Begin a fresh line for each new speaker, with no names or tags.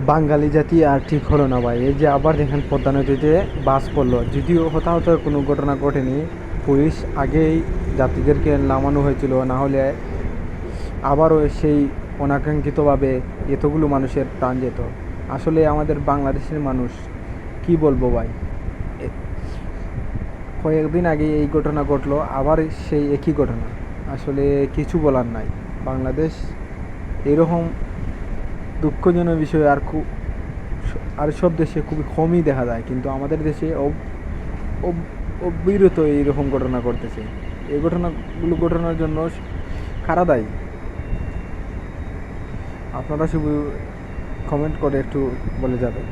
বাঙালি জাতি আর ঠিক হলো না ভাই। এই যে আবার দেখেন পদ্মা নদীতে বাস পড়লো, যদিও হতাহতের কোনো ঘটনা ঘটেনি। পুলিশ আগেই যাত্রীদেরকে নামানো হয়েছিল, না হলে আবারও সেই অনাকাঙ্ক্ষিতভাবে এতগুলো মানুষের প্রাণ যেত। আসলে আমাদের বাংলাদেশের মানুষ, কি বলবো ভাই, কয়েকদিন আগে এই ঘটনা ঘটলো, আবার সেই একই ঘটনা। আসলে কিছু বলার নাই। বাংলাদেশ এরকম দুঃখজনক বিষয় আর সব দেশে খুবই কমই দেখা যায়, কিন্তু আমাদের দেশে অবিরত এইরকম ঘটনা ঘটতেছে। এই ঘটনাগুলো ঘটনার জন্য কারা দায়ী? আপনারা শুধু কমেন্ট করে একটু বলে যাবেন।